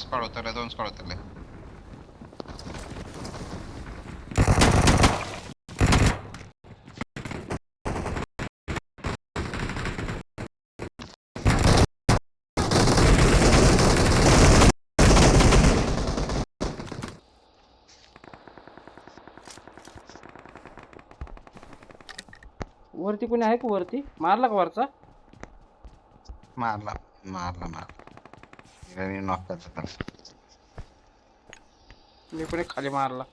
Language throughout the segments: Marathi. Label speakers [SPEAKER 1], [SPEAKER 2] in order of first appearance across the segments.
[SPEAKER 1] स्क्वॉड उतरले, 2 स्क्वॉड उतरले.
[SPEAKER 2] वरती कोणी आहे का? वरती मारला का वरचा?
[SPEAKER 1] मारला मारला मारला नॉक करत होता.
[SPEAKER 2] मी पण एक खाली मारला.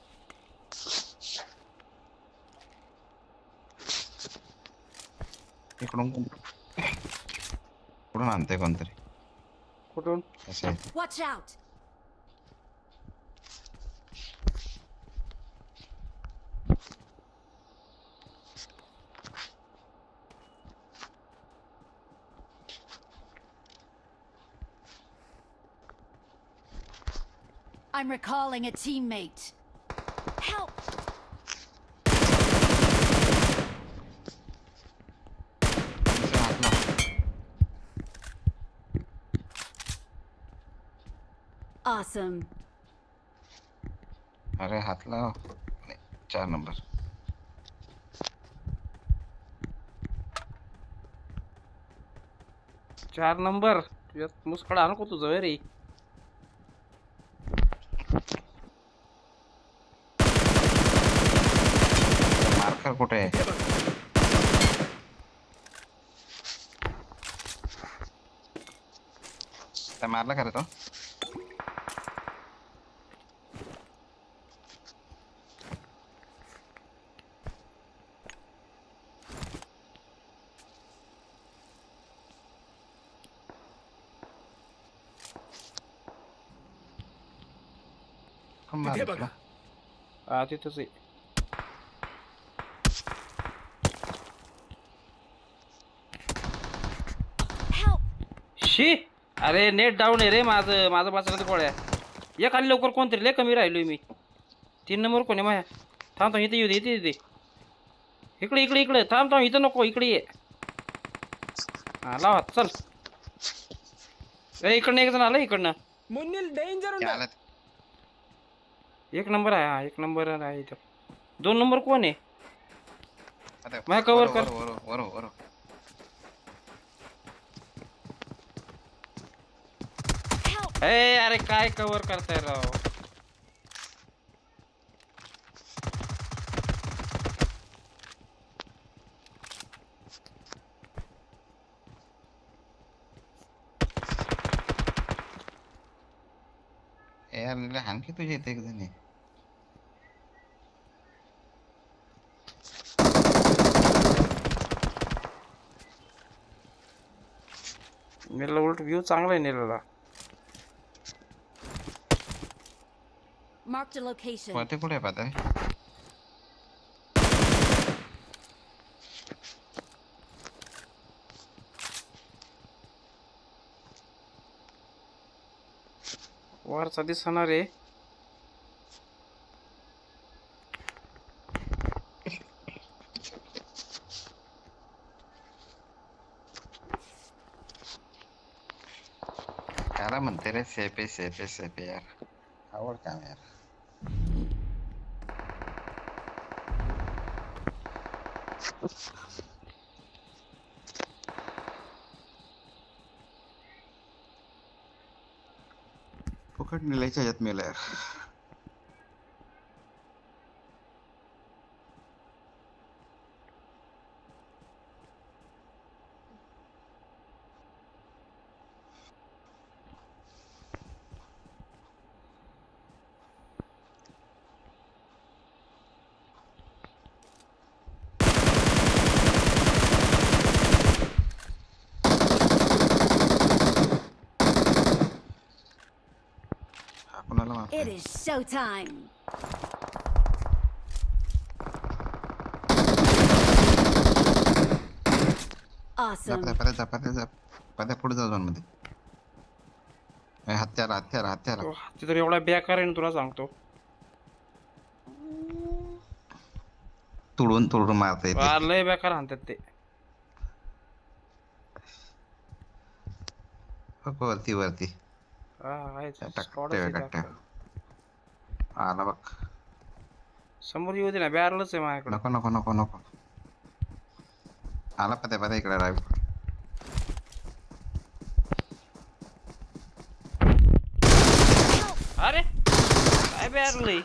[SPEAKER 1] इकडून कुठून आणते कोणतरी
[SPEAKER 2] कुठून?
[SPEAKER 1] असे.
[SPEAKER 3] Watch out! I'm recalling a teammate. Help! Awesome.
[SPEAKER 1] अरे हात लाव. 4 नंबर.
[SPEAKER 2] चार नंबर तुझ्यात मुसकड आणू तुझं रे.
[SPEAKER 1] मार्कर कुठे आहे? त्या मारला का रे तो?
[SPEAKER 4] तिथे बघा.
[SPEAKER 2] हा तिथंच आहे.
[SPEAKER 3] Help!
[SPEAKER 2] शी अरे नेट डाऊन आहे रे माझं वाचण्याचं गोळ्या. ये खाली लवकर कोणतरी लय कमी राहिलोय मी. 3 नंबर कोणी माया. थांब इथे येऊ दे इथे. इकडे थांब इथं नको इकडे ये. हा लाव हात चल. इकडनं एक जण आलं इकडनं.
[SPEAKER 4] मुन्नील डेंजर ഉണ്ട്.
[SPEAKER 1] आला.
[SPEAKER 2] 1 नंबर आहे. हा 1 नंबर आहे इथं. 2 नंबर कोण आहे?
[SPEAKER 1] आता
[SPEAKER 2] माझ्या cover कर.
[SPEAKER 1] वर.
[SPEAKER 3] Help!
[SPEAKER 2] अरे काय कव्हर करताय राव.
[SPEAKER 1] यार निले आणखी तुझ्या इथे एक जण आहे.
[SPEAKER 2] मला उलट व्ह्यू चांगला आहे नेलेला.
[SPEAKER 3] Marked a location.
[SPEAKER 1] वरती कुठे आहे पाहताय?
[SPEAKER 2] वरचा दिसणार आहे.
[SPEAKER 1] त्याला म्हणते रे सेफ आहे यार. आवड काम यार. फुकट निलायच्या यात मेला यार. कोणाला मारतोय?
[SPEAKER 3] It is showtime. Awesome.
[SPEAKER 1] पद्या पुढे जा झोन मध्ये. हत्यारा.
[SPEAKER 2] तिथं एवढा बेकार आहे ना तुला सांगतो.
[SPEAKER 1] तुडून मारता येते.
[SPEAKER 2] लय बेकार आणतात ते.
[SPEAKER 1] वरती
[SPEAKER 2] आहे
[SPEAKER 1] टाकते आला बघ.
[SPEAKER 2] समोर येऊ दे ना, बॅरलच आहे माझ्याकडे.
[SPEAKER 1] नको नको नको नको. आला पत्या पत्या इकडे राहील.
[SPEAKER 2] अरे काय बॅरल आहे.